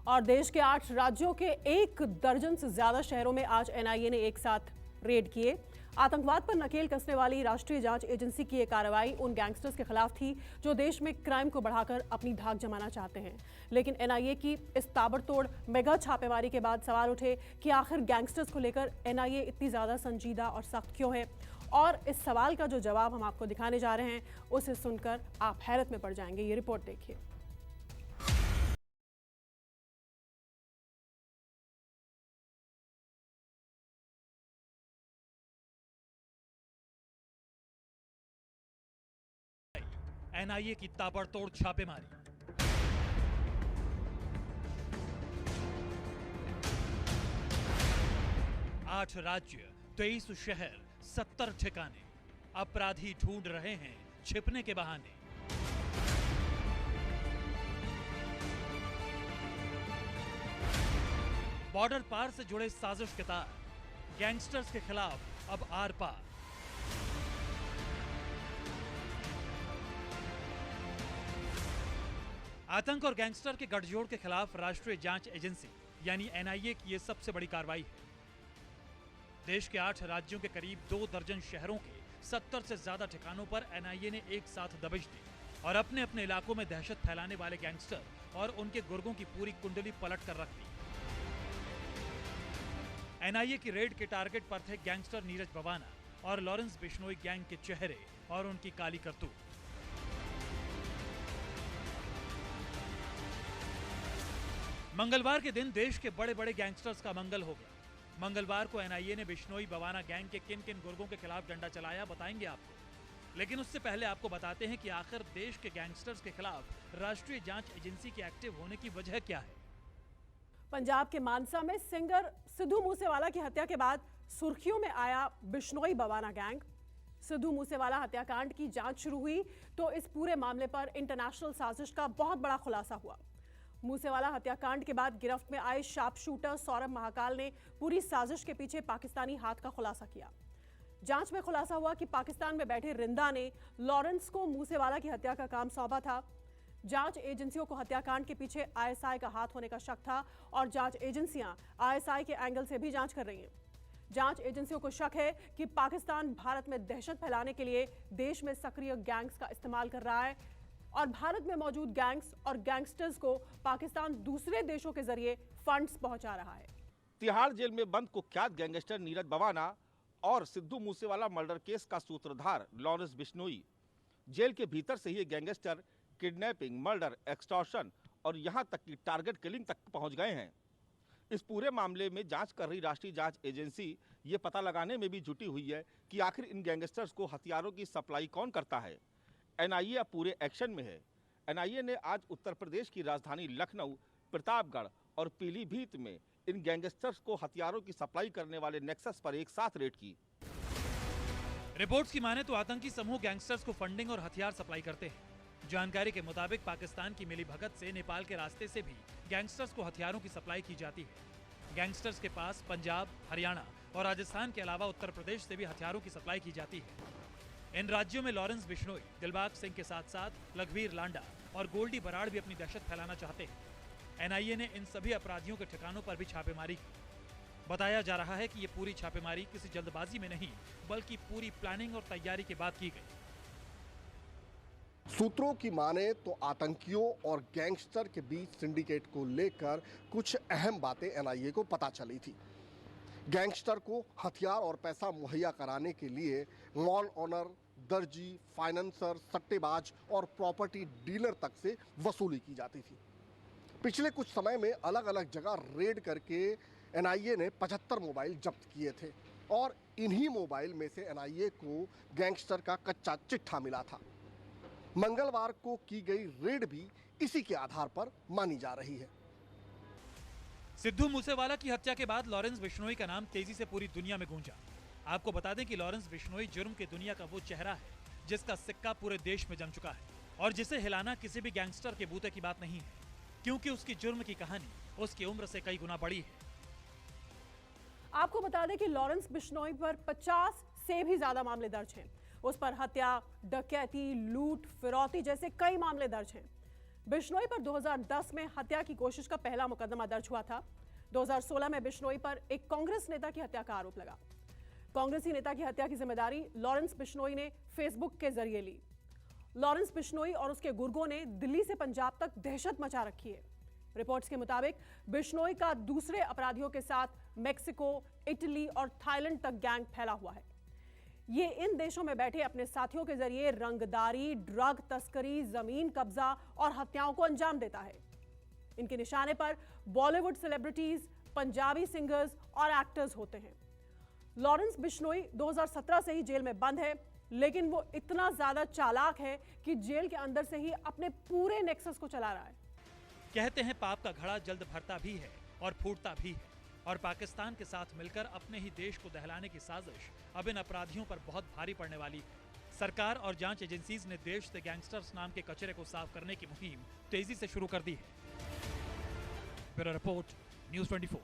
और देश के 8 राज्यों के 1 दर्जन से ज्यादा शहरों में आज एनआईए ने एक साथ रेड किए। आतंकवाद पर नकेल कसने वाली राष्ट्रीय जांच एजेंसी की यह कार्रवाई उन गैंगस्टर्स के खिलाफ थी जो देश में क्राइम को बढ़ाकर अपनी धाक जमाना चाहते हैं। लेकिन एनआईए की इस ताबड़तोड़ मेगा छापेमारी के बाद सवाल उठे कि आखिर गैंगस्टर्स को लेकर एनआईए इतनी ज्यादा संजीदा और सख्त क्यों है। और इस सवाल का जो जवाब हम आपको दिखाने जा रहे हैं उसे सुनकर आप हैरत में पड़ जाएंगे। ये रिपोर्ट देखिए। एनआईए की ताबड़तोड़ छापेमारी। आठ राज्य, 23 शहर, 70 ठिकाने। अपराधी ढूंढ रहे हैं छिपने के बहाने। बॉर्डर पार से जुड़े साजिश के तार, गैंगस्टर्स के खिलाफ अब आर पार। आतंक और गैंगस्टर के गठजोड़ के खिलाफ राष्ट्रीय जांच एजेंसी यानी एनआईए की यह सबसे बड़ी कार्रवाई है। देश के 8 राज्यों के करीब 2 दर्जन शहरों के 70 से ज्यादा ठिकानों पर एनआईए ने एक साथ दबिश दी और अपने अपने इलाकों में दहशत फैलाने वाले गैंगस्टर और उनके गुर्गों की पूरी कुंडली पलट कर रख दी। एनआईए की रेड के टारगेट पर थे गैंगस्टर नीरज बवाना और लॉरेंस बिश्नोई गैंग के चेहरे और उनकी काली करतूत। मंगलवार के दिन देश के बड़े बड़े गैंगस्टर्स का मंगल हो गया। मंगलवार को एनआईए ने बिश्नोई बवाना गैंग के किन किन गुर्गों के खिलाफ डंडा चलाया बताएंगे आपको। लेकिन उससे पहले आपको बताते हैं कि आखिर देश के गैंगस्टर्स के खिलाफ राष्ट्रीय जांच एजेंसी के एक्टिव होने की वजह क्या है। पंजाब के मानसा में सिंगर सिद्धू मूसेवाला की हत्या के बाद सुर्खियों में आया बिश्नोई बवाना गैंग। सिद्धू मूसेवाला हत्याकांड की जांच शुरू हुई तो इस पूरे मामले पर इंटरनेशनल साजिश का बहुत बड़ा खुलासा हुआ। मूसेवाला हत्याकांड के बाद गिरफ्त में आए शार्प शूटर सौरभ महाकाल ने पूरी साजिश के पीछे पाकिस्तानी हाथ का खुलासा किया। जांच में खुलासा हुआ कि पाकिस्तान में बैठे रिंदा ने लॉरेंस को मूसेवाला की हत्या का काम सौंपा था। जांच एजेंसियों को हत्याकांड के पीछे आईएसआई का हाथ होने का शक था और जांच एजेंसियां आईएसआई के एंगल से भी जांच कर रही हैं। जांच एजेंसियों को शक है कि पाकिस्तान भारत में दहशत फैलाने के लिए देश में सक्रिय गैंग्स का इस्तेमाल कर रहा है और भारत में मौजूद गैंग्स और गैंगस्टर्स को पाकिस्तान दूसरे देशों के जरिए फंड्स पहुंचा रहा है। तिहाड़ जेल में बंद कुख्यात गैंगस्टर नीरज बवाना और सिद्धू मूसेवाला मर्डर केस का सूत्रधार लॉरेंस बिश्नोई जेल के भीतर से ही गैंगस्टर किडनैपिंग, मर्डर, एक्सटॉर्शन और यहां तक कि टारगेट किलिंग तक पहुंच गए हैं। इस पूरे मामले में जांच कर रही राष्ट्रीय जांच एजेंसी ये पता लगाने में भी जुटी हुई है कि आखिर इन गैंगस्टर्स को हथियारों की सप्लाई कौन करता है। एनआईए अब पूरे एक्शन में है। एनआईए ने आज उत्तर प्रदेश की राजधानी लखनऊ, प्रतापगढ़ और पीलीभीत में इन गैंगस्टर्स को हथियारों की सप्लाई करने वाले नेक्सस पर एक साथ रेड की। रिपोर्ट्स की माने तो आतंकी समूह गैंगस्टर्स को फंडिंग और हथियार सप्लाई करते हैं। जानकारी के मुताबिक पाकिस्तान की मिलीभगत से नेपाल के रास्ते से भी गैंगस्टर्स को हथियारों की सप्लाई की जाती है। गैंगस्टर्स के पास पंजाब, हरियाणा और राजस्थान के अलावा उत्तर प्रदेश से भी हथियारों की सप्लाई की जाती है। इन राज्यों में लॉरेंस बिश्नोई, दिलबाग सिंह के साथ साथ लखवीर लांडा और गोल्डी बराड़ भी अपनी दहशत फैलाना चाहते हैं। एनआईए ने इन सभी अपराधियों के ठिकानों पर भी छापेमारी की। बताया जा रहा है कि ये पूरी छापेमारी किसी जल्दबाजी में नहीं बल्कि पूरी प्लानिंग और तैयारी के बाद की गई। सूत्रों की माने तो आतंकियों और गैंगस्टर के बीच सिंडिकेट को लेकर कुछ अहम बातें एनआईए को पता चली थी। गैंगस्टर को हथियार और पैसा मुहैया कराने के लिए मॉल ओनर, दर्जी, फाइनेंसर, सट्टेबाज और प्रॉपर्टी डीलर तक से वसूली की जाती थी। पिछले कुछ समय में अलग अलग जगह रेड करके एनआईए ने 75 मोबाइल जब्त किए थे और इन्हीं मोबाइल में से एनआईए को गैंगस्टर का कच्चा चिट्ठा मिला था। मंगलवार को की गई रेड भी इसी के आधार पर मानी जा रही है। सिद्धू मूसेवाला की हत्या के बाद लॉरेंस बिश्नोई का नाम तेजी से पूरी दुनिया में गूंजा। आपको बता दें कि लॉरेंस बिश्नोई जुर्म की दुनिया का वो चेहरा है जिसका सिक्का पूरे देश में जम चुका है और जिसे हिलाना किसी भी गैंगस्टर के बूते की बात नहीं है, क्योंकि उसकी जुर्म की कहानी उसकी उम्र से कई गुना बड़ी है। आपको बता दें कि लॉरेंस बिश्नोई पर 50 से भी ज्यादा मामले दर्ज हैं। उस पर हत्या, डकैती, लूट, फिरौती जैसे कई मामले दर्ज हैं। बिश्नोई पर 2010 में हत्या की कोशिश का पहला मुकदमा दर्ज हुआ था। 2016 में बिश्नोई पर एक कांग्रेस नेता की हत्या का आरोप लगा। कांग्रेसी नेता की हत्या की जिम्मेदारी लॉरेंस बिश्नोई ने फेसबुक के जरिए ली। लॉरेंस बिश्नोई और उसके गुर्गों ने दिल्ली से पंजाब तक दहशत मचा रखी है। रिपोर्ट्स के मुताबिक बिश्नोई का दूसरे अपराधियों के साथ मैक्सिको, इटली और थाईलैंड तक गैंग फैला हुआ है। ये इन देशों में बैठे अपने साथियों के जरिए रंगदारी, ड्रग तस्करी, जमीन कब्जा और हत्याओं को अंजाम देता है। इनके निशाने पर बॉलीवुड सेलिब्रिटीज, पंजाबी सिंगर्स और एक्टर्स होते हैं। लॉरेंस बिश्नोई 2017 से ही जेल में बंद है, लेकिन वो इतना ज्यादा चालाक है कि जेल के अंदर से ही अपने पूरे नेक्सस को चला रहा है। कहते हैं पाप का घड़ा जल्द भरता भी है और फूटता भी है, और पाकिस्तान के साथ मिलकर अपने ही देश को दहलाने की साजिश अब इन अपराधियों पर बहुत भारी पड़ने वाली है। सरकार और जांच एजेंसीज ने देश से गैंगस्टर्स नाम के कचरे को साफ करने की मुहिम तेजी से शुरू कर दी है। Bureau report, news 24।